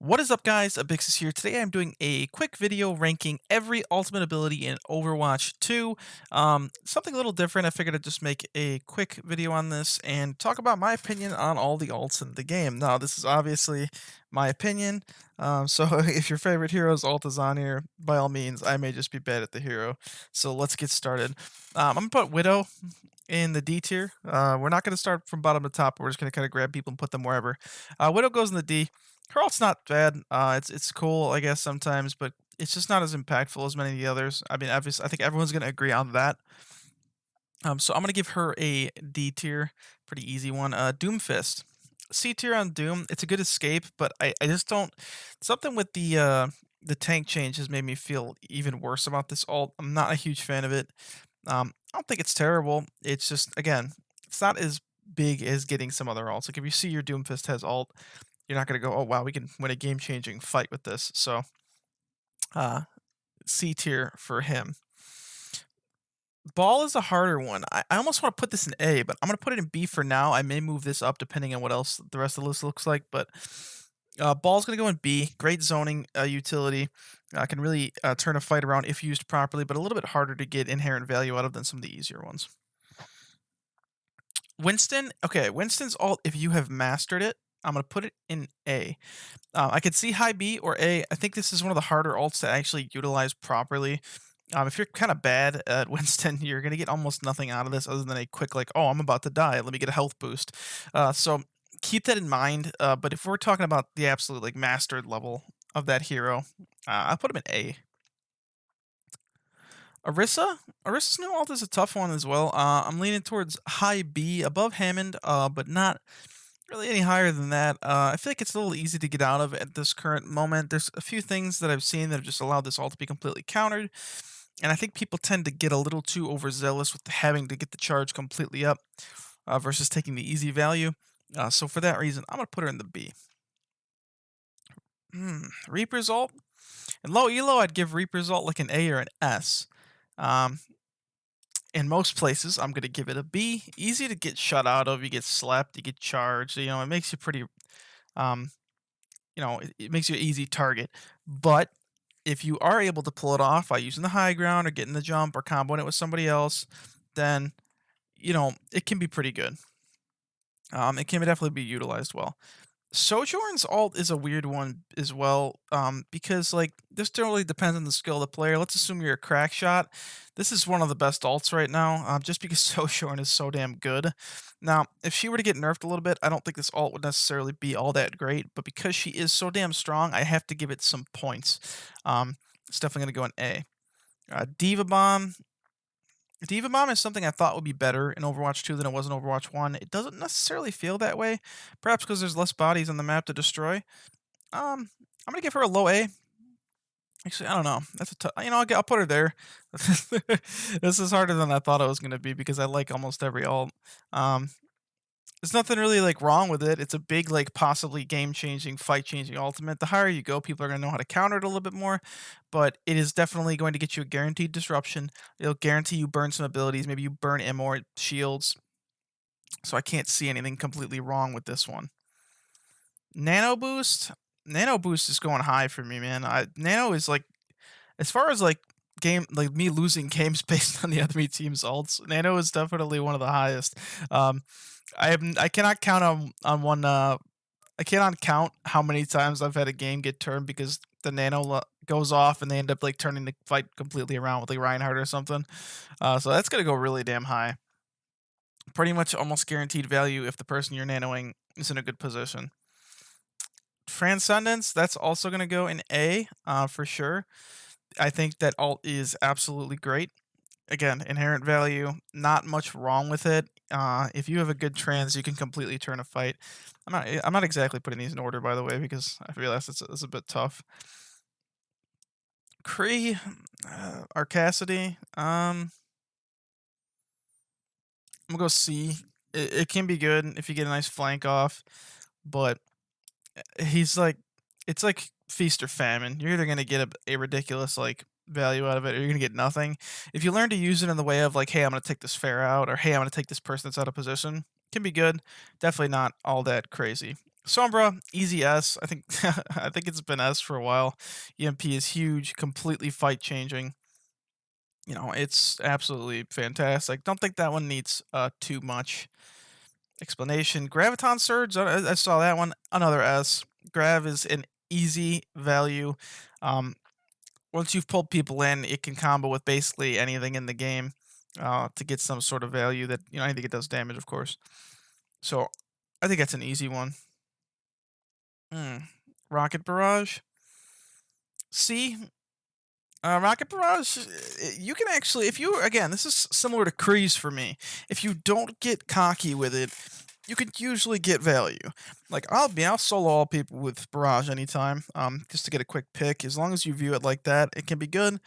What is up, guys? Abixis here. Today I'm doing a quick video ranking every ultimate ability in Overwatch 2. Something a little different. I figured I'd just make a quick video on this and talk about my opinion on all the ults in the game. Now, this is obviously my opinion, so if your favorite hero's ult is on here, by all means, I may just be bad at the hero. So let's get started. I'm going to put Widow in the D tier. We're not going to start from bottom to top. We're just going to kind of grab people and put them wherever. Widow goes in the D. Her ult's not bad. It's cool, I guess, sometimes, but it's just not as impactful as many of the others. I mean, obviously, I think everyone's gonna agree on that. So I'm gonna give her a D tier, pretty easy one. Doomfist, C tier on Doom. It's a good escape, but I just don't. Something with the tank change has made me feel even worse about this ult. I'm not a huge fan of it. I don't think it's terrible. It's just again, it's not as big as getting some other alts. Like if you see your Doomfist has ult, you're not gonna go, "Oh wow, we can win a game-changing fight with this." So, uh, C tier for him. Ball is a harder one. I almost want to put this in A, but I'm gonna put it in B for now. I may move this up depending on what else the rest of the list looks like, but Ball's gonna go in B. Great zoning utility. Can really turn a fight around if used properly, but a little bit harder to get inherent value out of than some of the easier ones. Winston, okay, Winston's ult, if you have mastered it, I'm gonna put it in A. I could see high B or A. I think this is one of the harder alts to actually utilize properly. If you're kind of bad at Winston, you're gonna get almost nothing out of this other than a quick like, "Oh, I'm about to die. Let me get a health boost." So keep that in mind. But if we're talking about the absolute like mastered level of that hero, I'll put him in A. Orisa, Orisa's new alt is a tough one as well. I'm leaning towards high B above Hammond, but not really any higher than that. I feel like it's a little easy to get out of at this current moment. There's a few things that I've seen that have just allowed this all to be completely countered, and I think people tend to get a little too overzealous with having to get the charge completely up versus taking the easy value. So for that reason, I'm gonna put her in the B. Reaper's ult and low elo, I'd give Reaper's ult like an A or an S. Um, in most places, I'm gonna give it a B. Easy to get shut out of. You get slapped, you get charged. It makes you pretty um, it makes you an easy target. But if you are able to pull it off by using the high ground or getting the jump or comboing it with somebody else, then it can be pretty good. It can definitely be utilized well. Sojourn's ult is a weird one as well, because like this totally depends on the skill of the player. Let's assume you're a crack shot. This is one of the best ults right now, just because Sojourn is so damn good. Now, if she were to get nerfed a little bit, I don't think this ult would necessarily be all that great. But because she is so damn strong, I have to give it some points. It's definitely gonna go in A. Diva Bomb. Diva Bomb is something I thought would be better in Overwatch 2 than it was in Overwatch 1. It doesn't necessarily feel that way, perhaps because there's less bodies on the map to destroy. I'm gonna give her a low A. Actually, I don't know. That's a I'll put her there. This is harder than I thought it was gonna be because I like almost every alt. Um, there's nothing really like wrong with it. It's a big like possibly game changing, fight changing ultimate. The higher you go, people are gonna know how to counter it a little bit more. But it is definitely going to get you a guaranteed disruption. It'll guarantee you burn some abilities. Maybe you burn ammo or shields. So I can't see anything completely wrong with this one. Nano boost. Nano boost is going high for me, man. Nano is like as far as like game like me losing games based on the enemy team's ults. Nano is definitely one of the highest. Um, I cannot count on one. I cannot count how many times I've had a game get turned because the nano goes off and they end up like turning the fight completely around with like Reinhardt or something. So that's gonna go really damn high. Pretty much almost guaranteed value if the person you're nanoing is in a good position. Transcendence, that's also going to go in A for sure. I think that alt is absolutely great. Again, inherent value, not much wrong with it. If you have a good trans, you can completely turn a fight. I'm not exactly putting these in order, by the way, because I realize it's a bit tough. Kree, Arcacity. I'm gonna go C. It can be good if you get a nice flank off, but he's like it's like feast or famine. You're either gonna get a ridiculous like value out of it, or you're gonna get nothing. If you learn to use it in the way of like, hey, I'm gonna take this fair out, or hey, I'm gonna take this person that's out of position, can be good. Definitely not all that crazy. Sombra, easy S. I think I think it's been S for a while. EMP is huge, completely fight changing. It's absolutely fantastic. Don't think that one needs too much explanation. Graviton Surge, I saw that one. Another S. Grav is an easy value. Um, Once you've pulled people in, it can combo with basically anything in the game to get some sort of value that, anything it does damage, of course. So I think that's an easy one. Hmm. Rocket Barrage. C. Rocket Barrage, you can actually, if you, again, this is similar to Kreese for me. If you don't get cocky with it, you could usually get value. Like, I'll solo all people with Barrage anytime, just to get a quick pick. As long as you view it like that, it can be good.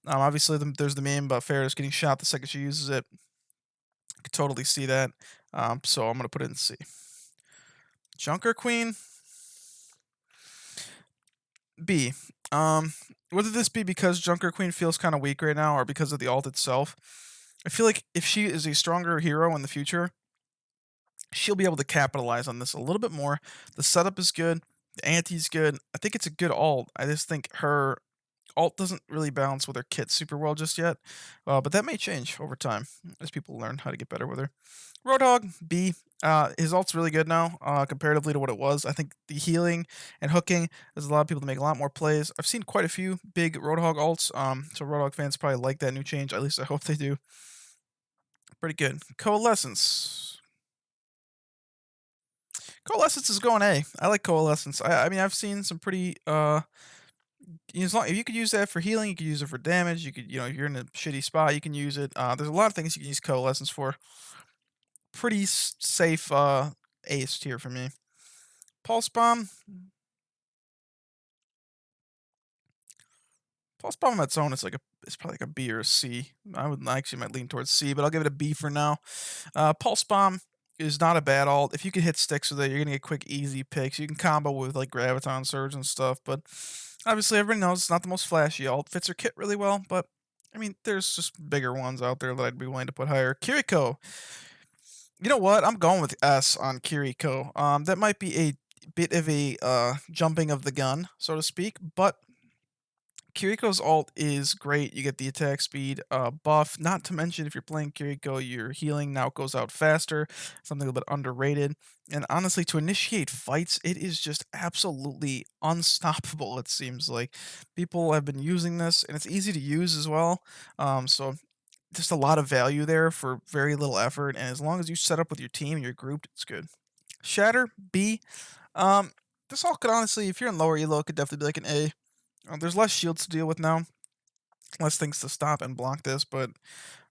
Obviously, there's the meme about Ferris getting shot the second she uses it. I could totally see that. So I'm going to put it in C. Junker Queen, B. Um, Whether this be because Junker Queen feels kind of weak right now or because of the alt itself, I feel like if she is a stronger hero in the future, she'll be able to capitalize on this a little bit more. The setup is good, the anti's good. I think it's a good alt. I just think her alt doesn't really balance with her kit super well just yet, but that may change over time as people learn how to get better with her. Roadhog B. His alt's really good now, comparatively to what it was. I think the healing and hooking, there's a lot of people that make a lot more plays. I've seen quite a few big Roadhog alts, so Roadhog fans probably like that new change. At least I hope they do. Pretty good. Coalescence. Coalescence is going A. I like Coalescence. I mean, I've seen some pretty as long if you could use that for healing, you could use it for damage. You could, if you're in a shitty spot, you can use it. There's a lot of things you can use Coalescence for. Pretty safe ace tier for me. Pulse Bomb. Pulse Bomb on its own is it's probably like a B or a C. I actually might lean towards C, but I'll give it a B for now. Pulse Bomb is not a bad alt. If you can hit sticks with it, you're gonna get quick, easy picks. You can combo with like Graviton Surge and stuff, but obviously everybody knows it's not the most flashy alt. Fits her kit really well, but I mean, there's just bigger ones out there that I'd be willing to put higher. Kiriko. You know what? I'm going with S on Kiriko. That might be a bit of a jumping of the gun, so to speak, but Kiriko's ult is great. You get the attack speed buff. Not to mention, if you're playing Kiriko, your healing now goes out faster. Something a little bit underrated. And honestly, to initiate fights, it is just absolutely unstoppable. It seems like people have been using this, and it's easy to use as well. So just a lot of value there for very little effort. And as long as you set up with your team and you're grouped, it's good. Shatter B. Um, this all could honestly, if you're in lower elo, it could definitely be like an A. There's less shields to deal with now, less things to stop and block this, but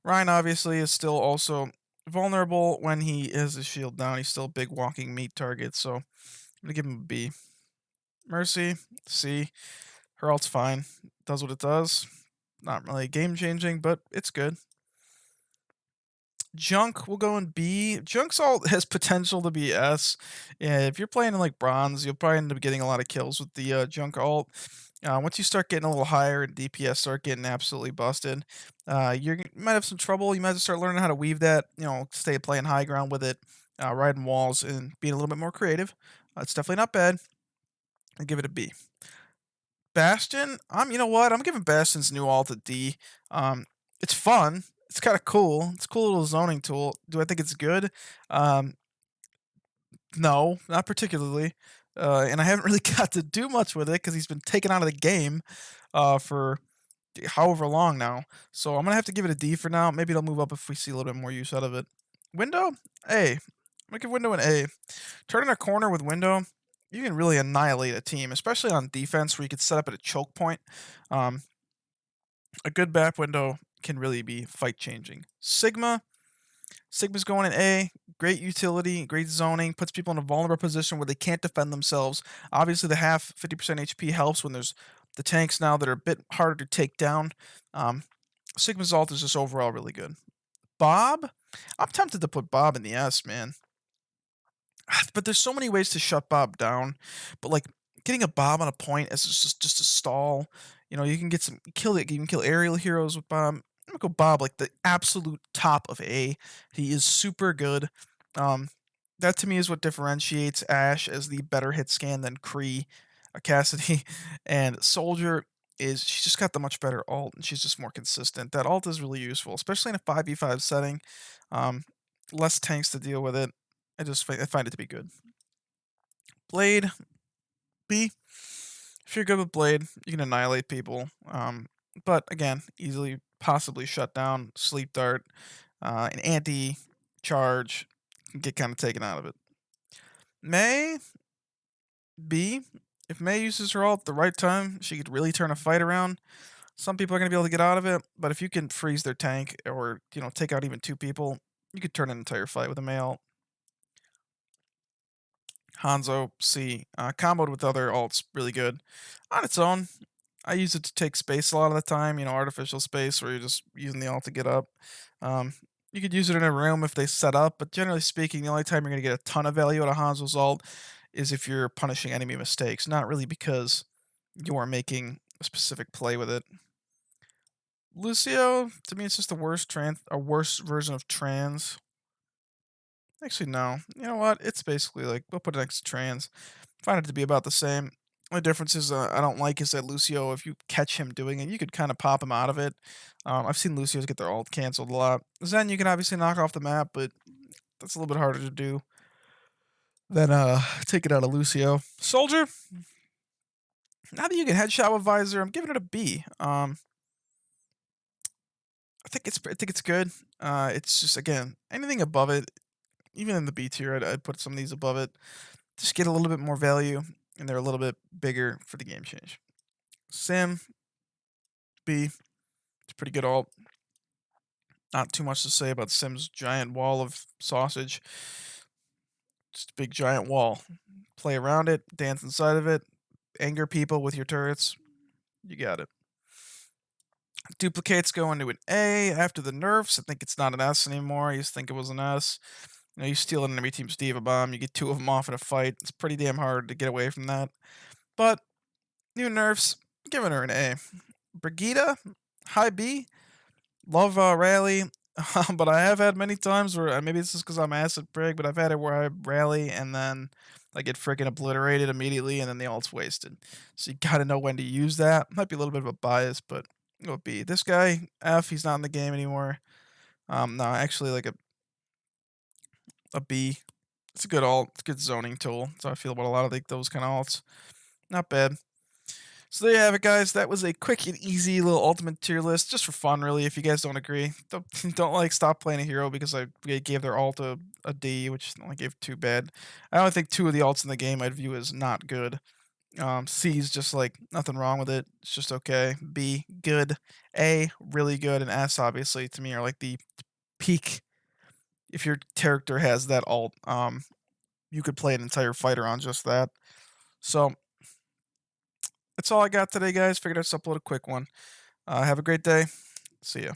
Ryan obviously is still also vulnerable when he has his shield down. He's still a big walking meat target, so I'm gonna give him a B. Mercy, C. Her ult's fine. Does what it does. Not really game changing, but it's good. Junk will go in B. Junk's ult has potential to be S. Yeah, if you're playing in like bronze, you'll probably end up getting a lot of kills with the Junk ult. Once you start getting a little higher and DPS start getting absolutely busted, you might have some trouble. You might have to start learning how to weave that. Stay playing high ground with it, riding walls, and being a little bit more creative. It's definitely not bad. I give it a B. Bastion, you know what? I'm giving Bastion's new alt a D. It's fun. It's kind of cool. It's a cool little zoning tool. Do I think it's good? Um, no, not particularly. And I haven't really got to do much with it because he's been taken out of the game for however long now. So I'm gonna have to give it a D for now. Maybe it'll move up if we see a little bit more use out of it. Window, A. I'm gonna give Window an A. Turning a corner with Window, you can really annihilate a team, especially on defense where you could set up at a choke point. Um, a good back window can really be fight changing. Sigma's going in A. Great utility, great zoning, puts people in a vulnerable position where they can't defend themselves. Obviously, the half 50% HP helps when there's the tanks now that are a bit harder to take down. Um, Sigma's ult is just overall really good. Bob, I'm tempted to put Bob in the S, man. But there's so many ways to shut Bob down. But like getting a Bob on a point as just a stall. You can get some kill it. You can kill aerial heroes with Bob. I'm gonna go Bob like the absolute top of A. He is super good. Um, That to me is what differentiates Ashe as the better hit scan than Kree, Cassidy, and Soldier is she's just got the much better ult, and she's just more consistent. That ult is really useful, especially in a 5v5 setting. Um, Less tanks to deal with it. I find it to be good. Blade, B. If you're good with Blade, you can annihilate people. But again, easily possibly shut down, sleep dart, an anti charge, can get kind of taken out of it. May, B. If May uses her ult at the right time, she could really turn a fight around. Some people are going to be able to get out of it, but if you can freeze their tank or take out even two people, you could turn an entire fight with a May ult. Hanzo C. Comboed with other alts, really good. On its own, I use it to take space a lot of the time, artificial space where you're just using the alt to get up. Um, you could use it in a room if they set up, but generally speaking, the only time you're going to get a ton of value out of Hanzo's ult is if you're punishing enemy mistakes, not really because you are making a specific play with it. Lucio, to me, it's just a worse version of trans. Actually, no. You know what? It's basically like we'll put it next to trans. Find it to be about the same. The difference is I don't like is that Lucio, if you catch him doing it, you could kind of pop him out of it. I've seen Lucios get their ult canceled a lot. Zen, you can obviously knock off the map, but that's a little bit harder to do than take it out of Lucio. Soldier, now that you can headshot with visor, I'm giving it a B. I think it's good. It's just again anything above it, even in the B tier, I'd put some of these above it. Just get a little bit more value, and they're a little bit bigger for the game change. Sim, B, it's pretty good ult. Not too much to say about Sim's giant wall of sausage. Just a big giant wall. Play around it, dance inside of it, anger people with your turrets. You got it. Duplicates go into an A after the nerfs. I think it's not an S anymore. I used to think it was an S. You steal an enemy team's Diva Bomb, you get two of them off in a fight. It's pretty damn hard to get away from that. But new nerfs, giving her an A. Brigida, high B. Love rally, but I have had many times where maybe it's just because I'm acid prig, but I've had it where I rally and then I get freaking obliterated immediately, and then the ult's wasted. So you gotta know when to use that. Might be a little bit of a bias, but it would be this guy F. He's not in the game anymore. No, actually like a B. It's a good ult. It's a good zoning tool. That's how I feel about a lot of like those kind of alts. Not bad. So there you have it, guys. That was a quick and easy little ultimate tier list, just for fun, really. If you guys don't agree, don't don't like stop playing a hero because I gave their ult a D, which I only gave two bad. I only think two of the alts in the game I'd view as not good. C's just like nothing wrong with it. It's just okay. B good. A really good, and S obviously to me are like the peak. If your character has that alt, you could play an entire fighter on just that. So that's all I got today, guys. Figured I'd just upload a quick one. Have a great day. See ya.